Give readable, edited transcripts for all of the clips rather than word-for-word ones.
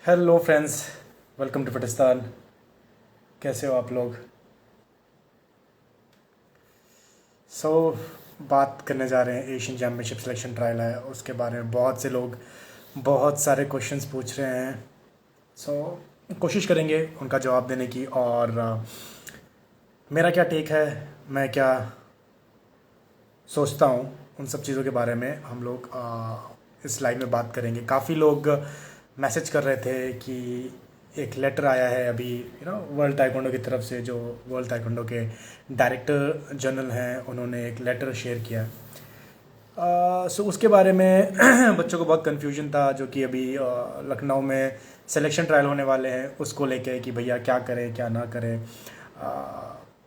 Hello friends, welcome to Pakistan. कैसे हो आप लोग? बात करने जा रहे हैं एशियन चैम्पियनशिप सिलेक्शन ट्रायल है उसके बारे में। बहुत से लोग बहुत सारे क्वेश्चंस पूछ रहे हैं। कोशिश करेंगे उनका जवाब देने की। और मेरा क्या टेक है, मैं क्या सोचता हूँ, उन सब चीज़ों के बारे में हम लोग इस लाइव में बात करेंगे। काफ़ी लोग मैसेज कर रहे थे कि एक लेटर आया है अभी वर्ल्ड ताइक्वांडो की तरफ से। जो वर्ल्ड ताइक्वांडो के डायरेक्टर जनरल हैं उन्होंने एक लेटर शेयर किया। उसके बारे में बच्चों को बहुत कन्फ्यूजन था, जो कि अभी लखनऊ में सिलेक्शन ट्रायल होने वाले हैं उसको लेके कि भैया क्या करें क्या ना करें।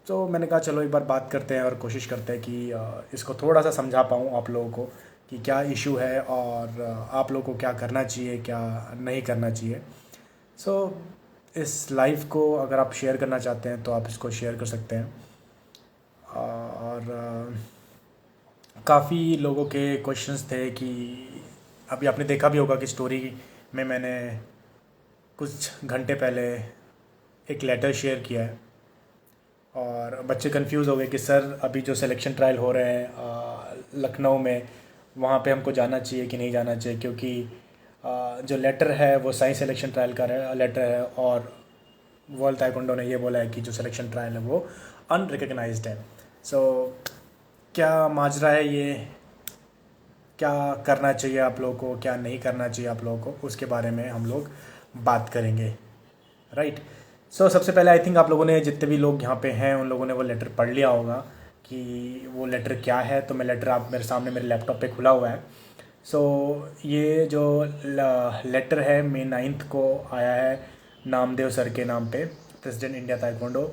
तो मैंने कहा चलो एक बार बात करते हैं और कोशिश करते हैं कि इसको थोड़ा सा समझा पाऊँ आप लोगों को कि क्या इशू है और आप लोगों को क्या करना चाहिए क्या नहीं करना चाहिए। इस लाइव को अगर आप शेयर करना चाहते हैं तो आप इसको शेयर कर सकते हैं। और काफ़ी लोगों के क्वेश्चंस थे कि अभी आपने देखा भी होगा कि स्टोरी में मैंने कुछ घंटे पहले एक लेटर शेयर किया है। और बच्चे कंफ्यूज हो गए कि सर अभी जो सिलेक्शन ट्रायल हो रहे हैं लखनऊ में, वहाँ पे हमको जाना चाहिए कि नहीं जाना चाहिए, क्योंकि जो लेटर है वो साइंस सिलेक्शन ट्रायल का लेटर है और वर्ल्ड ताइक्वांडो ने ये बोला है कि जो सिलेक्शन ट्रायल है वो अनरिकग्नाइज्ड है। क्या माजरा है ये, क्या करना चाहिए आप लोगों को क्या नहीं करना चाहिए आप लोगों को, उसके बारे में हम लोग बात करेंगे। राइट। सबसे पहले आई थिंक आप लोगों ने, जितने भी लोग यहाँ पे हैं उन लोगों ने वो लेटर पढ़ लिया होगा कि वो लेटर क्या है। तो मैं लेटर आप मेरे सामने मेरे लैपटॉप पे खुला हुआ है। ये जो लेटर है मे 9 को आया है नामदेव सर के नाम पे, प्रेसिडेंट इंडिया ताइक्वांडो।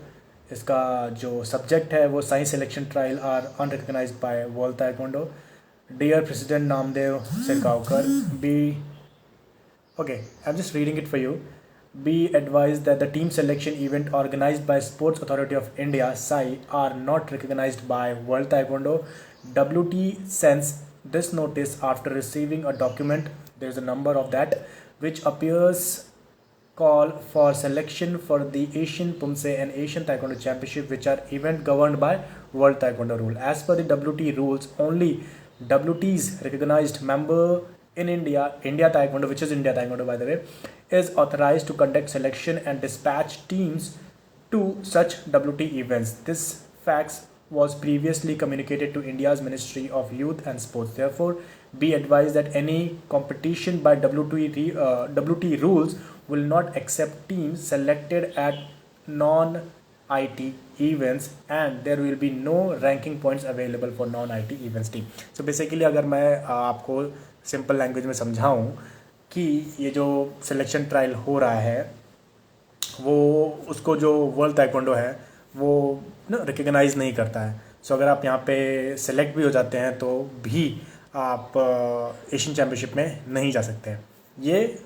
इसका जो सब्जेक्ट है वो since selection trial are unrecognized by world taekwondo. Dear president Namdev Sirgaonkar, be okay, I'm just reading it for you. Be advised that the team selection event organized by Sports Authority of India (SAI) are not recognized by World Taekwondo. WT sends this notice after receiving a document. There is a number of that, which appears call for selection for the Asian Pumse and Asian Taekwondo Championship, which are event governed by World Taekwondo rule. As per the WT rules, only WT's recognized member in India Taekwondo, which is India Taekwondo by the way, is authorized to conduct selection and dispatch teams to such WT events. This fact was previously communicated to India's Ministry of Youth and Sports. Therefore, be advised that any competition by WT rules will not accept teams selected at non-IT events and there will be no ranking points available for non-IT events team. So basically अगर मैं आपको simple language में समझाऊँ कि ये जो selection trial हो रहा है वो उसको जो वर्ल्ड ताइक्वांडो है वो रिकग्नाइज़ नहीं करता है। अगर आप यहाँ पे सेलेक्ट भी हो जाते हैं तो भी आप एशियन चैम्पियनशिप में नहीं जा सकते हैं। ये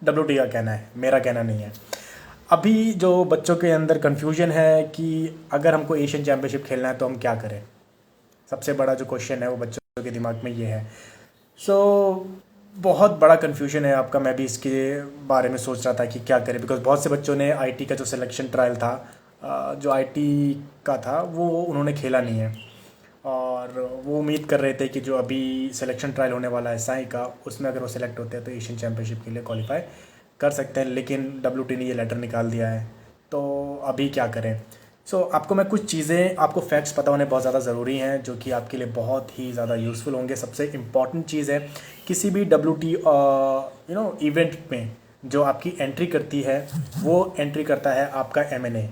WT का कहना है, मेरा कहना नहीं है। अभी जो बच्चों के अंदर कन्फ्यूजन है कि अगर हमको एशियन चैम्पियनशिप खेलना है तो हम क्या करें, सबसे बड़ा जो क्वेश्चन है वो बच्चों के दिमाग में ये है। बहुत बड़ा कन्फ्यूजन है आपका। मैं भी इसके बारे में सोच रहा था कि क्या करें, बिकॉज बहुत से बच्चों ने IT का जो सिलेक्शन ट्रायल था, जो IT का था वो उन्होंने खेला नहीं है और वो उम्मीद कर रहे थे कि जो अभी सिलेक्शन ट्रायल होने वाला है साई का, उसमें अगर वो सिलेक्ट होते हैं तो एशियन चैम्पियनशिप के लिए क्वालिफाई कर सकते हैं। लेकिन WT ने ये लेटर निकाल दिया है, तो अभी क्या करें। आपको मैं कुछ चीज़ें, आपको फैक्ट्स पता होने बहुत ज़्यादा ज़रूरी हैं जो कि आपके लिए बहुत ही ज़्यादा यूज़फुल होंगे। सबसे इम्पॉर्टेंट चीज़ है, किसी भी WT इवेंट में जो आपकी एंट्री करती है वो एंट्री करता है आपका MNA,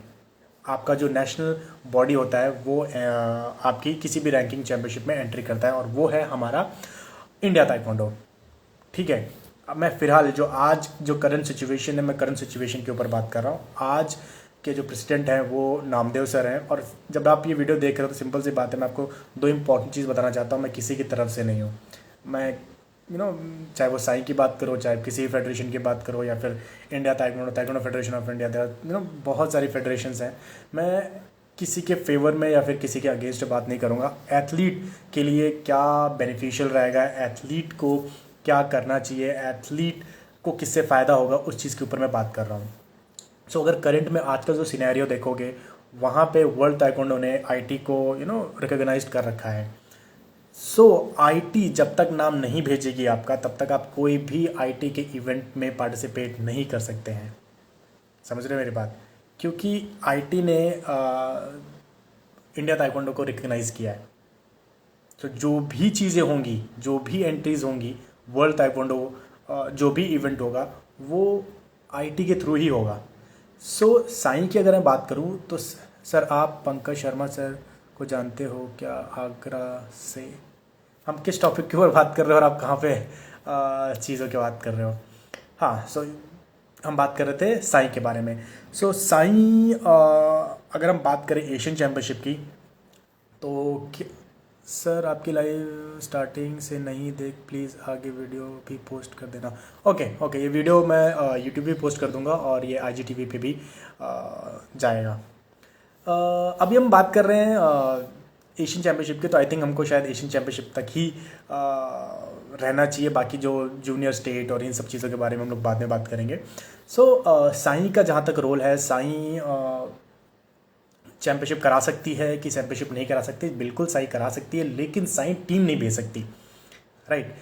आपका जो नेशनल बॉडी होता है वो आपकी किसी भी रैंकिंग चैम्पियनशिप में एंट्री करता है और वो है हमारा इंडिया ताइक्वांडो। ठीक है। अब मैं फ़िलहाल जो करंट सिचुएशन है, मैं करंट सिचुएशन के ऊपर बात कर रहा हूँ। आज के जो प्रेसिडेंट हैं वो नामदेव सर हैं। और जब आप ये वीडियो देख रहे हो तो सिंपल सी बात है, मैं आपको दो इंपॉर्टेंट चीज़ बताना चाहता हूँ। मैं किसी की तरफ से नहीं हूँ। मैं चाहे वो साई की बात करो, चाहे किसी फेडरेशन की बात करो, या फिर India taekwondo federation of India, बहुत सारी फेडरेशंस हैं। मैं किसी के फेवर में या फिर किसी के अगेंस्ट बात नहीं करूँगा। एथलीट के लिए क्या बेनिफिशियल रहेगा, एथलीट को क्या करना चाहिए, एथलीट को किससे फ़ायदा होगा उस चीज़ के ऊपर मैं बात कर रहा हूँ। सो अगर करंट में आज का जो सिनेरियो देखोगे, वहाँ पे वर्ल्ड ताइक्वांडो ने आईटी को रिकॉग्नाइज्ड कर रखा है। सो आईटी जब तक नाम नहीं भेजेगी आपका, तब तक आप कोई भी आईटी के इवेंट में पार्टिसिपेट नहीं कर सकते हैं। समझ रहे हो मेरी बात? क्योंकि आईटी ने इंडिया ताइक्वांडो को रिकग्नाइज़ किया है। तो जो भी चीज़ें होंगी, जो भी एंट्रीज होंगी वर्ल्ड ताइक्वांडो, जो भी इवेंट होगा वो आईटी के थ्रू ही होगा। सो साई की अगर मैं बात करूं तो सर, आप पंकज शर्मा सर को जानते हो क्या? आगरा से। हम किस टॉपिक के ऊपर बात कर रहे हो और आप कहाँ पे चीज़ों की बात कर रहे हो? हाँ, सो हम बात कर रहे थे साई के बारे में। सो साई, अगर हम बात करें एशियन चैम्पियनशिप की, तो सर आपकी लाइव स्टार्टिंग से नहीं देख, प्लीज़ आगे वीडियो भी पोस्ट कर देना। ओके, ये वीडियो मैं यूट्यूब पे पोस्ट कर दूंगा और ये IGTV पे भी जाएगा। अभी हम बात कर रहे हैं एशियन चैम्पियनशिप की, तो आई थिंक हमको शायद एशियन चैम्पियनशिप तक ही रहना चाहिए। बाकी जो जूनियर स्टेट और इन सब चीज़ों के बारे में हम लोग बाद में बात करेंगे। सो साई का जहाँ तक रोल है, साई चैम्पियनशिप करा सकती है कि चैम्पियनशिप नहीं करा सकती? बिल्कुल साई करा सकती है, लेकिन साई टीम नहीं भेज सकती, राइट?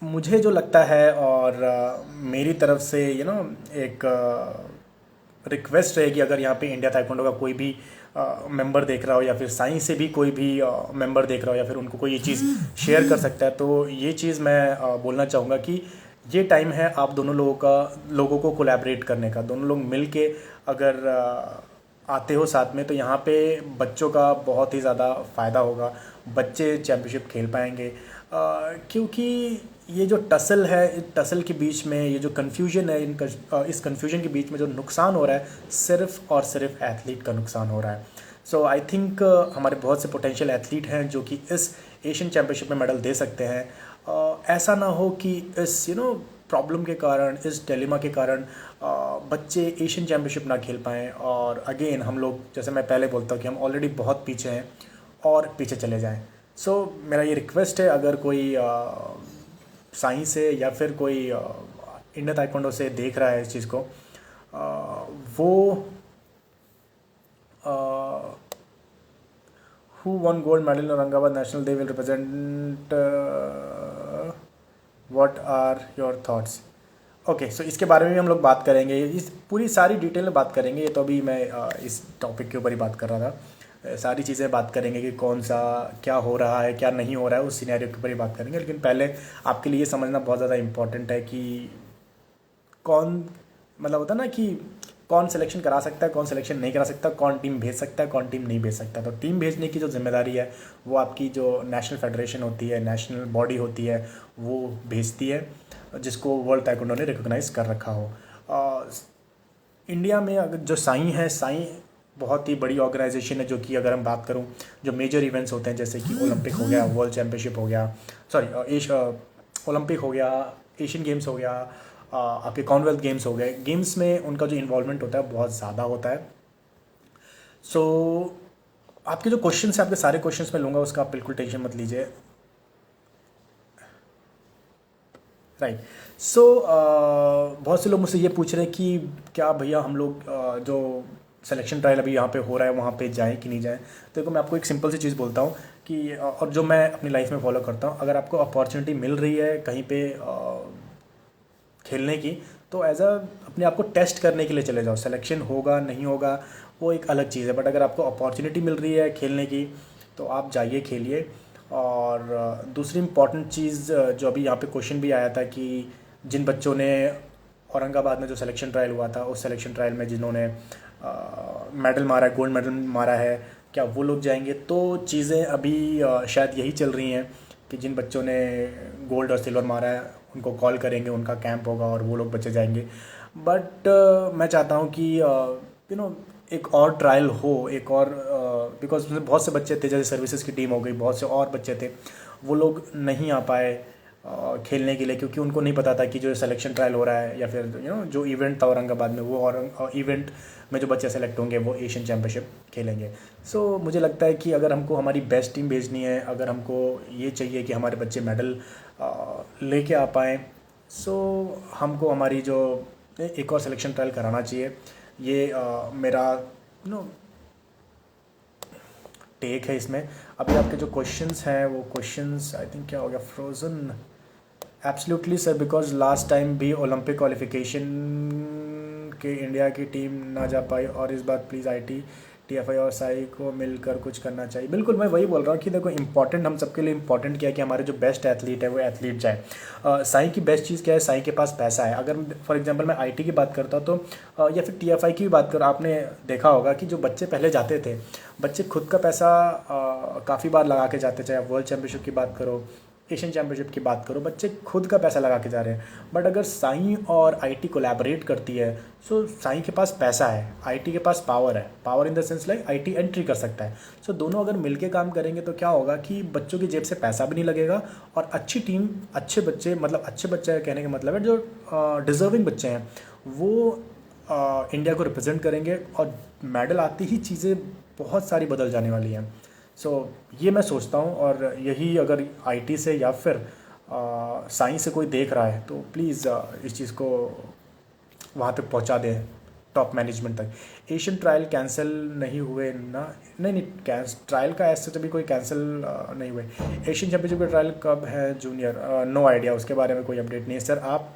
मुझे जो लगता है, और मेरी तरफ से एक रिक्वेस्ट रहेगी, अगर यहाँ पे इंडिया ताइक्वांडो का कोई भी मेंबर देख रहा हो, या फिर साई से भी कोई भी मेंबर देख रहा हो, या फिर उनको कोई ये चीज़ शेयर कर सकता है, तो ये चीज़ मैं बोलना चाहूँगा कि ये टाइम है आप दोनों लोगों को कोलैबोरेट करने का। दोनों लोग मिल के अगर आते हो साथ में, तो यहाँ पे बच्चों का बहुत ही ज़्यादा फ़ायदा होगा। बच्चे चैम्पियनशिप खेल पाएंगे, क्योंकि ये जो टसल है, इस टसल के बीच में ये जो कन्फ्यूजन है, इस कन्फ्यूजन के बीच में जो नुकसान हो रहा है, सिर्फ और सिर्फ एथलीट का नुकसान हो रहा है। सो आई थिंक हमारे बहुत से पोटेंशियल एथलीट हैं जो कि इस एशियन चैम्पियनशिप में मेडल दे सकते हैं। ऐसा ना हो कि इस प्रॉब्लम के कारण, इस डिलेमा के कारण बच्चे एशियन चैम्पियनशिप ना खेल पाएँ, और अगेन हम लोग, जैसे मैं पहले बोलता हूँ कि हम ऑलरेडी बहुत पीछे हैं और पीछे चले जाएं। सो मेरा ये रिक्वेस्ट है, अगर कोई साई से या फिर कोई इंडिया ताइक्वांडो से देख रहा है इस चीज़ को, वो who won gold medal in Aurangabad national, they will represent, what are your thoughts? Okay, so इसके बारे में भी हम लोग बात करेंगे, इस पूरी सारी डिटेल में बात करेंगे। ये तो अभी मैं इस टॉपिक के ऊपर ही बात कर रहा था। सारी चीज़ें बात करेंगे कि कौन सा क्या हो रहा है, क्या नहीं हो रहा है, उस सिनेरियो के ऊपर ही बात करेंगे। लेकिन पहले आपके लिए समझना बहुत ज़्यादा इम्पॉर्टेंट है कि कौन, मतलब होता है ना कि कौन सिलेक्शन करा सकता है, कौन सिलेक्शन नहीं करा सकता, कौन टीम भेज सकता है, कौन टीम नहीं भेज सकता। तो टीम भेजने की जो जिम्मेदारी है वो आपकी जो नेशनल फेडरेशन होती है, नेशनल बॉडी होती है, वो भेजती है, जिसको वर्ल्ड ताइक्वांडो ने रिकॉग्नाइज कर रखा हो। इंडिया में अगर जो साई है, साई बहुत ही बड़ी ऑर्गेनाइजेशन है, जो कि अगर हम बात करूं, जो मेजर इवेंट्स होते हैं जैसे कि ओलंपिक हो गया, वर्ल्ड चैम्पियनशिप हो गया, ओलंपिक हो गया, एशियन गेम्स हो गया, आपके कॉमनवेल्थ गेम्स हो गए, गेम्स में उनका जो इन्वॉल्वमेंट होता है बहुत ज़्यादा होता है। सो आपके जो क्वेश्चन है, आपके सारे क्वेश्चंस मैं लूँगा, उसका आप बिल्कुल टेंशन मत लीजिए, राइट? सो बहुत से लोग मुझसे ये पूछ रहे हैं कि क्या भैया हम लोग जो सिलेक्शन ट्रायल अभी यहाँ पे हो रहा है वहाँ पे जाएं कि नहीं जाएं? तो देखो, मैं आपको एक सिंपल सी चीज़ बोलता हूँ कि और जो मैं अपनी लाइफ में फॉलो करता हूँ, अगर आपको अपॉर्चुनिटी मिल रही है कहीं पे खेलने की, तो एज अपने आप को टेस्ट करने के लिए चले जाओ। सिलेक्शन होगा नहीं होगा वो एक अलग चीज़ है, बट अगर आपको अपॉर्चुनिटी मिल रही है खेलने की, तो आप जाइए, खेलिए। और दूसरी इम्पॉर्टेंट चीज़ जो अभी यहाँ पे क्वेश्चन भी आया था कि जिन बच्चों ने औरंगाबाद में जो सिलेक्शन ट्रायल हुआ था, उस सिलेक्शन ट्रायल में जिन्होंने मेडल मारा है, गोल्ड मेडल मारा है, क्या वो लोग जाएंगे? तो चीज़ें अभी शायद यही चल रही हैं कि जिन बच्चों ने गोल्ड और सिल्वर मारा है उनको कॉल करेंगे, उनका कैंप होगा और वो लोग बच्चे जाएंगे। बट मैं चाहता हूँ कि एक और ट्रायल हो, एक और, बिकॉज बहुत से बच्चे थे, जैसे सर्विसेज की टीम हो गई, बहुत से और बच्चे थे, वो लोग नहीं आ पाए खेलने के लिए, क्योंकि उनको नहीं पता था कि जो सिलेक्शन ट्रायल हो रहा है, या फिर जो इवेंट था औरंगाबाद में, वो और इवेंट में जो बच्चे सेलेक्ट होंगे वो एशियन चैम्पियनशिप खेलेंगे। सो मुझे लगता है कि अगर हमको हमारी बेस्ट टीम भेजनी है, अगर हमको ये चाहिए कि हमारे बच्चे मेडल लेके आ पाएँ, सो हमको हमारी जो एक और सिलेक्शन ट्रायल कराना चाहिए। ये मेरा नो टेक है इसमें। अभी आपके जो क्वेश्चंस हैं वो क्वेश्चंस आई थिंक क्या हो गया, frozen. Absolutely sir, because last time भी ओलंपिक क्वालिफिकेशन के इंडिया की टीम ना जा पाई और इस बार प्लीज़ आईटी, टीएफआई और साई को मिलकर कुछ करना चाहिए। बिल्कुल, मैं वही बोल रहा हूँ कि देखो इंपॉर्टेंट हम सबके लिए इंपॉर्टेंट क्या है कि हमारे जो बेस्ट एथलीट है वो एथलीट जाए। साई की बेस्ट चीज़ क्या है, साई के पास पैसा है। अगर फॉर एग्जांपल मैं आईटी की बात करता हूँ तो या फिर टीएफआई की भी बात करो, आपने देखा होगा कि जो बच्चे पहले जाते थे, बच्चे खुद का पैसा काफ़ी बार लगा के जाते, चाहे वर्ल्ड चैम्पियनशिप की बात करो, एशियन चैम्पियनशिप की बात करो, बच्चे खुद का पैसा लगा के जा रहे हैं। बट अगर साई और आईटी कोलैबोरेट करती है, सो साई के पास पैसा है, आईटी के पास पावर है, power in the sense like IT entry कर सकता है। सो दोनों अगर मिलके काम करेंगे तो क्या होगा कि बच्चों की जेब से पैसा भी नहीं लगेगा और अच्छी टीम, अच्छे बच्चे, मतलब अच्छे बच्चे कहने का मतलब है जो डिज़र्विंग बच्चे हैं वो इंडिया को रिप्रेजेंट करेंगे और मेडल आती ही चीज़ें बहुत सारी बदल जाने वाली हैं। सो ये मैं सोचता हूँ, और यही अगर आईटी से या फिर साइंस से कोई देख रहा है तो प्लीज़ इस चीज़ को वहाँ तक पहुँचा दें, टॉप मैनेजमेंट तक। एशियन ट्रायल कैंसिल नहीं हुए ना? नहीं, ट्रायल का ऐसे कभी कोई कैंसिल नहीं हुए। एशियन चैम्पियनशिप का ट्रायल कब है जूनियर? नो आइडिया, उसके बारे में कोई अपडेट नहीं है सर। आप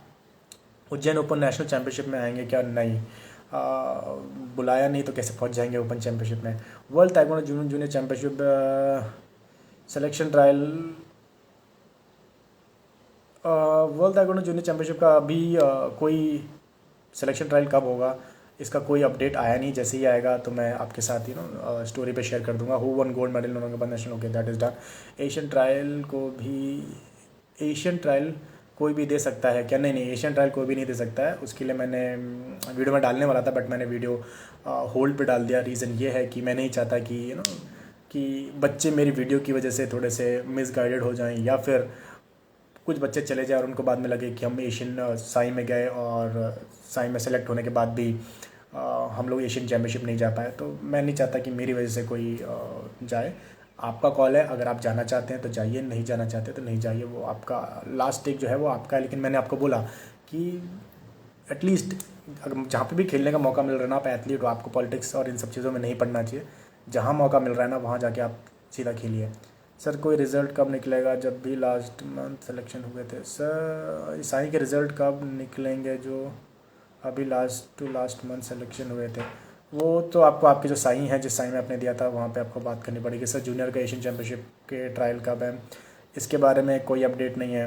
उज्जैन ओपन नेशनल चैम्पियनशिप में आएंगे क्या? नहीं, बुलाया नहीं तो कैसे पहुंच जाएंगे ओपन चैम्पियनशिप में। World taekwondo junior championship selection trial, world taekwondo junior championship का अभी कोई सिलेक्शन ट्रायल कब होगा इसका कोई अपडेट आया नहीं। जैसे ही आएगा तो मैं आपके साथ स्टोरी पे शेयर कर दूंगा। Who won gold medal Olympic national, okay that is done. Asian trial को भी, एशियन ट्रायल कोई भी दे सकता है क्या? नहीं, एशियन ट्रायल कोई भी नहीं दे सकता है। उसके लिए मैंने वीडियो में डालने वाला था बट मैंने वीडियो होल्ड पे डाल दिया। रीज़न ये है कि मैं नहीं चाहता कि कि बच्चे मेरी वीडियो की वजह से थोड़े से मिसगाइडेड हो जाएं, या फिर कुछ बच्चे चले जाए और उनको बाद में लगे कि हम एशियन साई में गए और साई में सेलेक्ट होने के बाद भी हम लोग एशियन चैम्पियनशिप नहीं जा पाए। तो मैं नहीं चाहता कि मेरी वजह से कोई जाए। आपका कॉल है, अगर आप जाना चाहते हैं तो जाइए, नहीं जाना चाहते तो नहीं जाइए, वो आपका लास्ट स्टेज जो है वो आपका है। लेकिन मैंने आपको बोला कि एटलीस्ट अगर जहाँ पे भी खेलने का मौका मिल रहा है ना, आप एथलीट हो, आपको पॉलिटिक्स और इन सब चीज़ों में नहीं पढ़ना चाहिए। जहाँ मौका मिल रहा है ना वहाँ जाके आप सीधा खेलिए। सर कोई रिज़ल्ट कब निकलेगा? जब भी लास्ट मंथ सिलेक्शन हुए थे सर, साई के रिज़ल्ट कब निकलेंगे जो अभी लास्ट मंथ सिलेक्शन हुए थे? वो तो आपको आपके जो साई हैं, जिस साई में आपने दिया था वहाँ पे आपको बात करनी पड़ेगी। सर जूनियर का एशियन चैम्पियनशिप के ट्रायल कब है? इसके बारे में कोई अपडेट नहीं है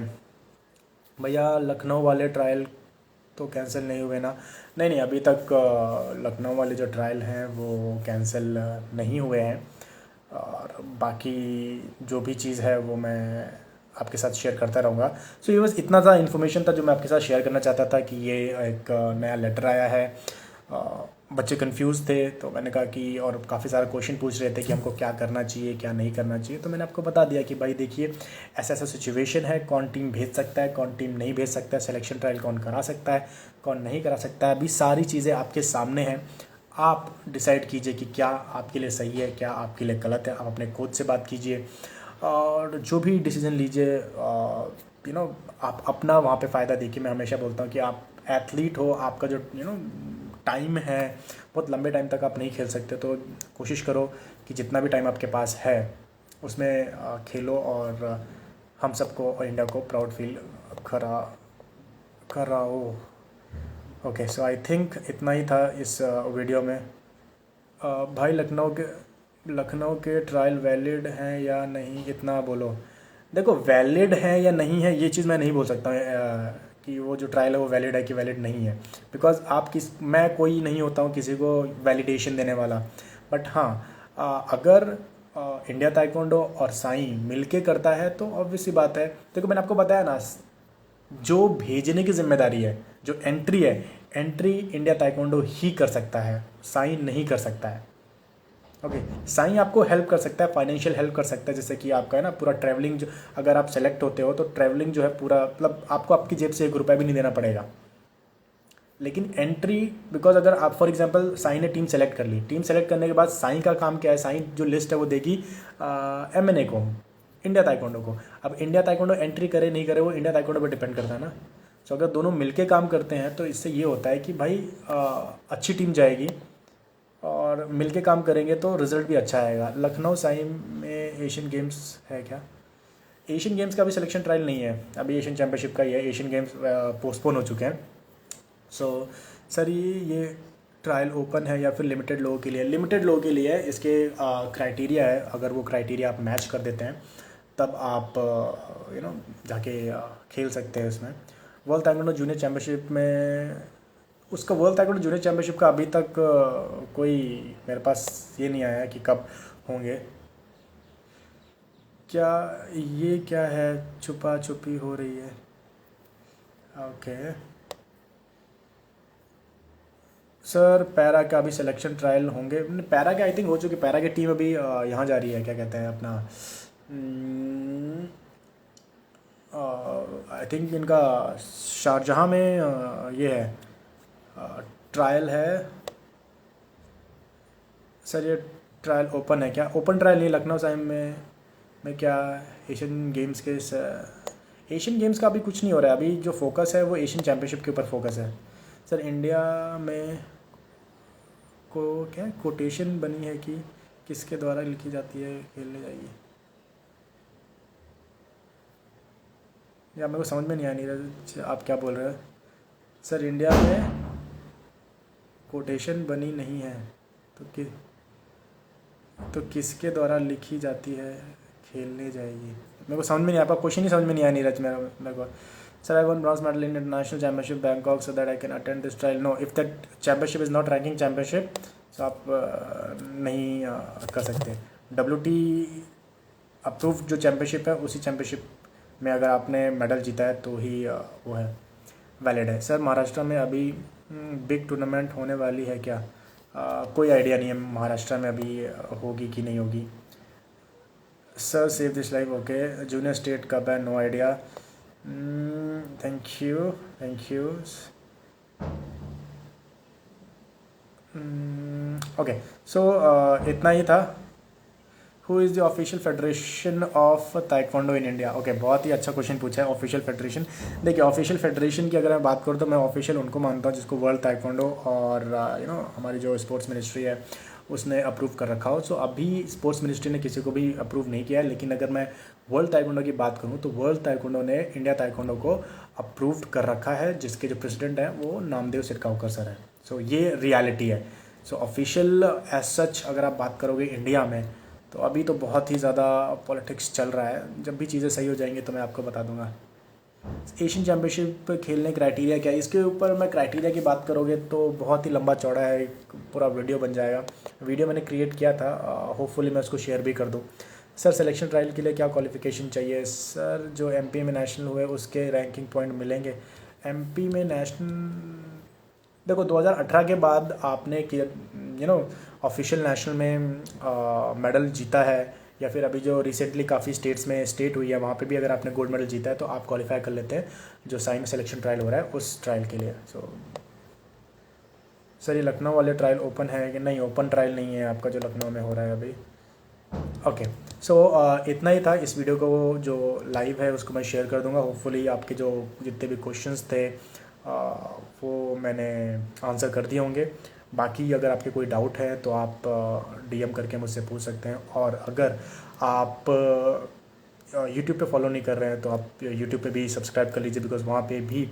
भैया। लखनऊ वाले ट्रायल तो कैंसिल नहीं हुए ना? नहीं, अभी तक लखनऊ वाले जो ट्रायल हैं वो कैंसिल नहीं हुए हैं। और बाकी जो भी चीज़ है वो मैं आपके साथ शेयर करता रहूँगा। सो ये बस इतना सा इन्फॉर्मेशन था जो मैं आपके साथ शेयर करना चाहता था कि ये एक नया लेटर आया है। बच्चे कंफ्यूज थे तो मैंने कहा कि, और काफ़ी सारे क्वेश्चन पूछ रहे थे कि हमको क्या करना चाहिए क्या नहीं करना चाहिए, तो मैंने आपको बता दिया कि भाई देखिए ऐसा ऐसा सिचुएशन है, कौन टीम भेज सकता है, कौन टीम नहीं भेज सकता है, सिलेक्शन ट्रायल कौन करा सकता है, कौन नहीं करा सकता है। अभी सारी चीज़ें आपके सामने हैं, आप डिसाइड कीजिए कि क्या आपके लिए सही है, क्या आपके लिए गलत है। आप अपने कोच से बात कीजिए और जो भी डिसीज़न लीजिए आप अपना वहाँ पे फ़ायदा देखिए। मैं हमेशा बोलता हूँ कि आप एथलीट हो, आपका जो टाइम है बहुत लंबे टाइम तक आप नहीं खेल सकते, तो कोशिश करो कि जितना भी टाइम आपके पास है उसमें खेलो और हम सबको और इंडिया को प्राउड फील कराओ। ओके, सो आई थिंक इतना ही था इस वीडियो में। भाई लखनऊ के ट्रायल वैलिड हैं या नहीं, इतना बोलो। देखो वैलिड है या नहीं है ये चीज़ मैं नहीं बोल सकता कि वो जो ट्रायल है वो वैलिड है कि वैलिड नहीं है, बिकॉज मैं कोई नहीं होता हूँ किसी को वैलिडेशन देने वाला। बट हाँ, अगर इंडिया ताइक्वांडो और साई मिलके करता है तो ऑब्वियसली बात है। देखो मैंने आपको बताया ना, जो भेजने की जिम्मेदारी है, जो एंट्री है, एंट्री इंडिया ताइक्वांडो ही कर सकता है, साई नहीं कर सकता है। ओके, साई आपको हेल्प कर सकता है, फाइनेंशियल हेल्प कर सकता है, जैसे कि आपका है ना पूरा ट्रैवलिंग, जो अगर आप सेलेक्ट होते हो तो ट्रैवलिंग जो है पूरा, मतलब आपको आपकी जेब से 1 रुपया भी नहीं देना पड़ेगा। लेकिन एंट्री, बिकॉज अगर आप फॉर एग्जांपल साई ने टीम सेलेक्ट कर ली, टीम सेलेक्ट करने के बाद साई का काम क्या है, साई जो लिस्ट है वो देगी MNA को, इंडिया ताइक्वांडो को। अब इंडिया ताइक्वांडो एंट्री करे नहीं करे वो इंडिया ताइक्वांडो पर डिपेंड करता है ना। सो अगर दोनों मिलके काम करते हैं तो इससे ये होता है कि भाई अच्छी टीम जाएगी और मिलके काम करेंगे तो रिज़ल्ट भी अच्छा आएगा। लखनऊ साई में एशियन गेम्स है क्या? एशियन गेम्स का अभी सिलेक्शन ट्रायल नहीं है, अभी एशियन चैम्पियनशिप का ही है। एशियन गेम्स पोस्टपोन हो चुके हैं। सो सर ये ट्रायल ओपन है या फिर लिमिटेड लोगों के लिए? लिमिटेड लोगों के लिए है। इसके क्राइटेरिया है, अगर वो क्राइटेरिया आप मैच कर देते हैं तब आप जाके खेल सकते हैं इसमें। वर्ल्ड ताइक्वांडो जूनियर चैम्पियनशिप में, उसका वर्ल्ड ताइक्वांडो जूनियर चैम्पियनशिप का अभी तक कोई मेरे पास ये नहीं आया कि कब होंगे। क्या ये क्या है, छुपा छुपी हो रही है? ओके सर, पैरा का अभी सिलेक्शन ट्रायल होंगे? पैरा के आई थिंक हो चुके। पैरा की टीम अभी यहाँ जा रही है, क्या कहते हैं अपना, आई थिंक इनका शारजहाँ में ये है ट्रायल है। सर ये ट्रायल ओपन है क्या? ओपन ट्रायल नहीं, लखनऊ साइम में क्या एशियन गेम्स के एशियन गेम्स का अभी कुछ नहीं हो रहा है। अभी जो फोकस है वो एशियन चैम्पियनशिप के ऊपर फोकस है। सर इंडिया में को क्या कोटेशन बनी है कि किसके द्वारा लिखी जाती है खेलने जाइए? या मेरे को समझ में नहीं आ रहा आप क्या बोल रहे हो। सर इंडिया में कोटेशन बनी नहीं है तो किसके द्वारा लिखी जाती है खेलने जाएगी? मेरे को समझ में नहीं, आपका क्वेश्चन ही समझ में नहीं आ नीरज मेरे को। Sir I won bronze medal in international championship Bangkok so that I can attend this trial. No, if that championship is not ranking championship तो आप नहीं कर सकते। WT अप्रूव्ड जो चैम्पियनशिप है उसी चैम्पियनशिप में अगर आपने मेडल जीता है तो ही वो है वैलिड है। सर महाराष्ट्र में अभी बिग टूर्नामेंट होने वाली है क्या? कोई आइडिया नहीं है महाराष्ट्र में अभी होगी कि नहीं होगी। Sir save this life okay. Junior state कब है? No idea. Thank you. Okay so इतना ही था। Who is the official federation of taekwondo in India? Okay, बहुत ही अच्छा क्वेश्चन पूछा है। ऑफिशियल फेडरेशन, देखिए ऑफिशियल फेडरेशन की अगर मैं बात करूँ तो मैं ऑफिशियल उनको मानता हूँ जिसको वर्ल्ड ताइक्वांडो और हमारी जो स्पोर्ट्स मिनिस्ट्री है उसने अप्रूव कर रखा हो। सो अभी स्पोर्ट्स मिनिस्ट्री ने किसी को भी अप्रूव नहीं किया है, लेकिन अगर मैं वर्ल्ड ताइक्वांडो की बात करूँ तो वर्ल्ड ताइक्वांडो ने इंडिया ताइक्वांडो को अप्रूव्ड कर रखा है, जिसके जो प्रेसिडेंट हैं वो नामदेव सिरकावकर सर हैं। सो ये रियलिटी है। सो ऑफिशियल एज सच अगर आप बात करोगे इंडिया में तो अभी तो बहुत ही ज़्यादा पॉलिटिक्स चल रहा है। जब भी चीज़ें सही हो जाएंगी तो मैं आपको बता दूंगा। एशियन चैम्पियनशिप खेलने क्राइटेरिया क्या है, इसके ऊपर मैं क्राइटेरिया की बात करोगे तो बहुत ही लंबा चौड़ा है, एक पूरा वीडियो बन जाएगा। वीडियो मैंने क्रिएट किया था, होपफुली मैं उसको शेयर भी कर दूँ। सर सिलेक्शन ट्रायल के लिए क्या क्वालिफ़िकेशन चाहिए? सर जो MP में नेशनल हुए उसके रैंकिंग पॉइंट मिलेंगे। MP में नेशनल देखो 2018 के बाद आपने ऑफिशियल नेशनल में मेडल जीता है, या फिर अभी जो रिसेंटली काफ़ी स्टेट्स में स्टेट हुई है वहाँ पे भी अगर आपने गोल्ड मेडल जीता है तो आप क्वालिफाई कर लेते हैं जो साई में सिलेक्शन ट्रायल हो रहा है उस ट्रायल के लिए। सर ये लखनऊ वाले ट्रायल ओपन है कि नहीं? ओपन ट्रायल नहीं है आपका जो लखनऊ में हो रहा है अभी। ओके सो इतना ही था। इस वीडियो को जो लाइव है उसको मैं शेयर कर दूंगा। होपफुली आपके जो जितने भी क्वेश्चंस थे वो मैंने आंसर कर दिए होंगे। बाकी अगर आपके कोई डाउट है तो आप DM करके मुझसे पूछ सकते हैं। और अगर आप YouTube पे फॉलो नहीं कर रहे हैं तो आप YouTube पे भी सब्सक्राइब कर लीजिए, बिकॉज़ वहाँ पे भी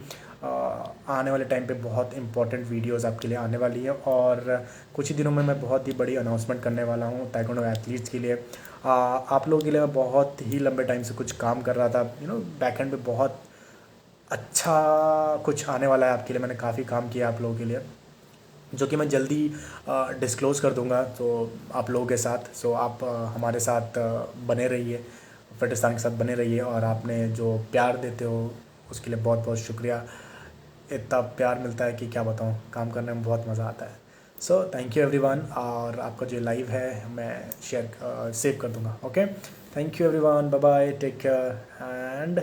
आने वाले टाइम पे बहुत इंपॉर्टेंट वीडियोस आपके लिए आने वाली है। और कुछ ही दिनों में मैं बहुत ही बड़ी अनाउंसमेंट करने वाला हूँ ताइक्वांडो एथलीट्स के लिए। आप लोगों के लिए मैं बहुत ही लंबे टाइम से कुछ काम कर रहा था, बैक एंड पे बहुत अच्छा कुछ आने वाला है आपके लिए। मैंने काफ़ी काम किया आप लोगों के लिए, जो कि मैं जल्दी डिस्क्लोज़ कर दूंगा तो आप लोगों के साथ। सो आप हमारे साथ बने रहिए, फिटिस्तान के साथ बने रहिए, और आपने जो प्यार देते हो उसके लिए बहुत बहुत शुक्रिया। इतना प्यार मिलता है कि क्या बताऊं, काम करने में बहुत मज़ा आता है। So thank you everyone. और आपका जो लाइव है मैं सेव कर दूंगा। Okay, thank you everyone, bye bye, take care and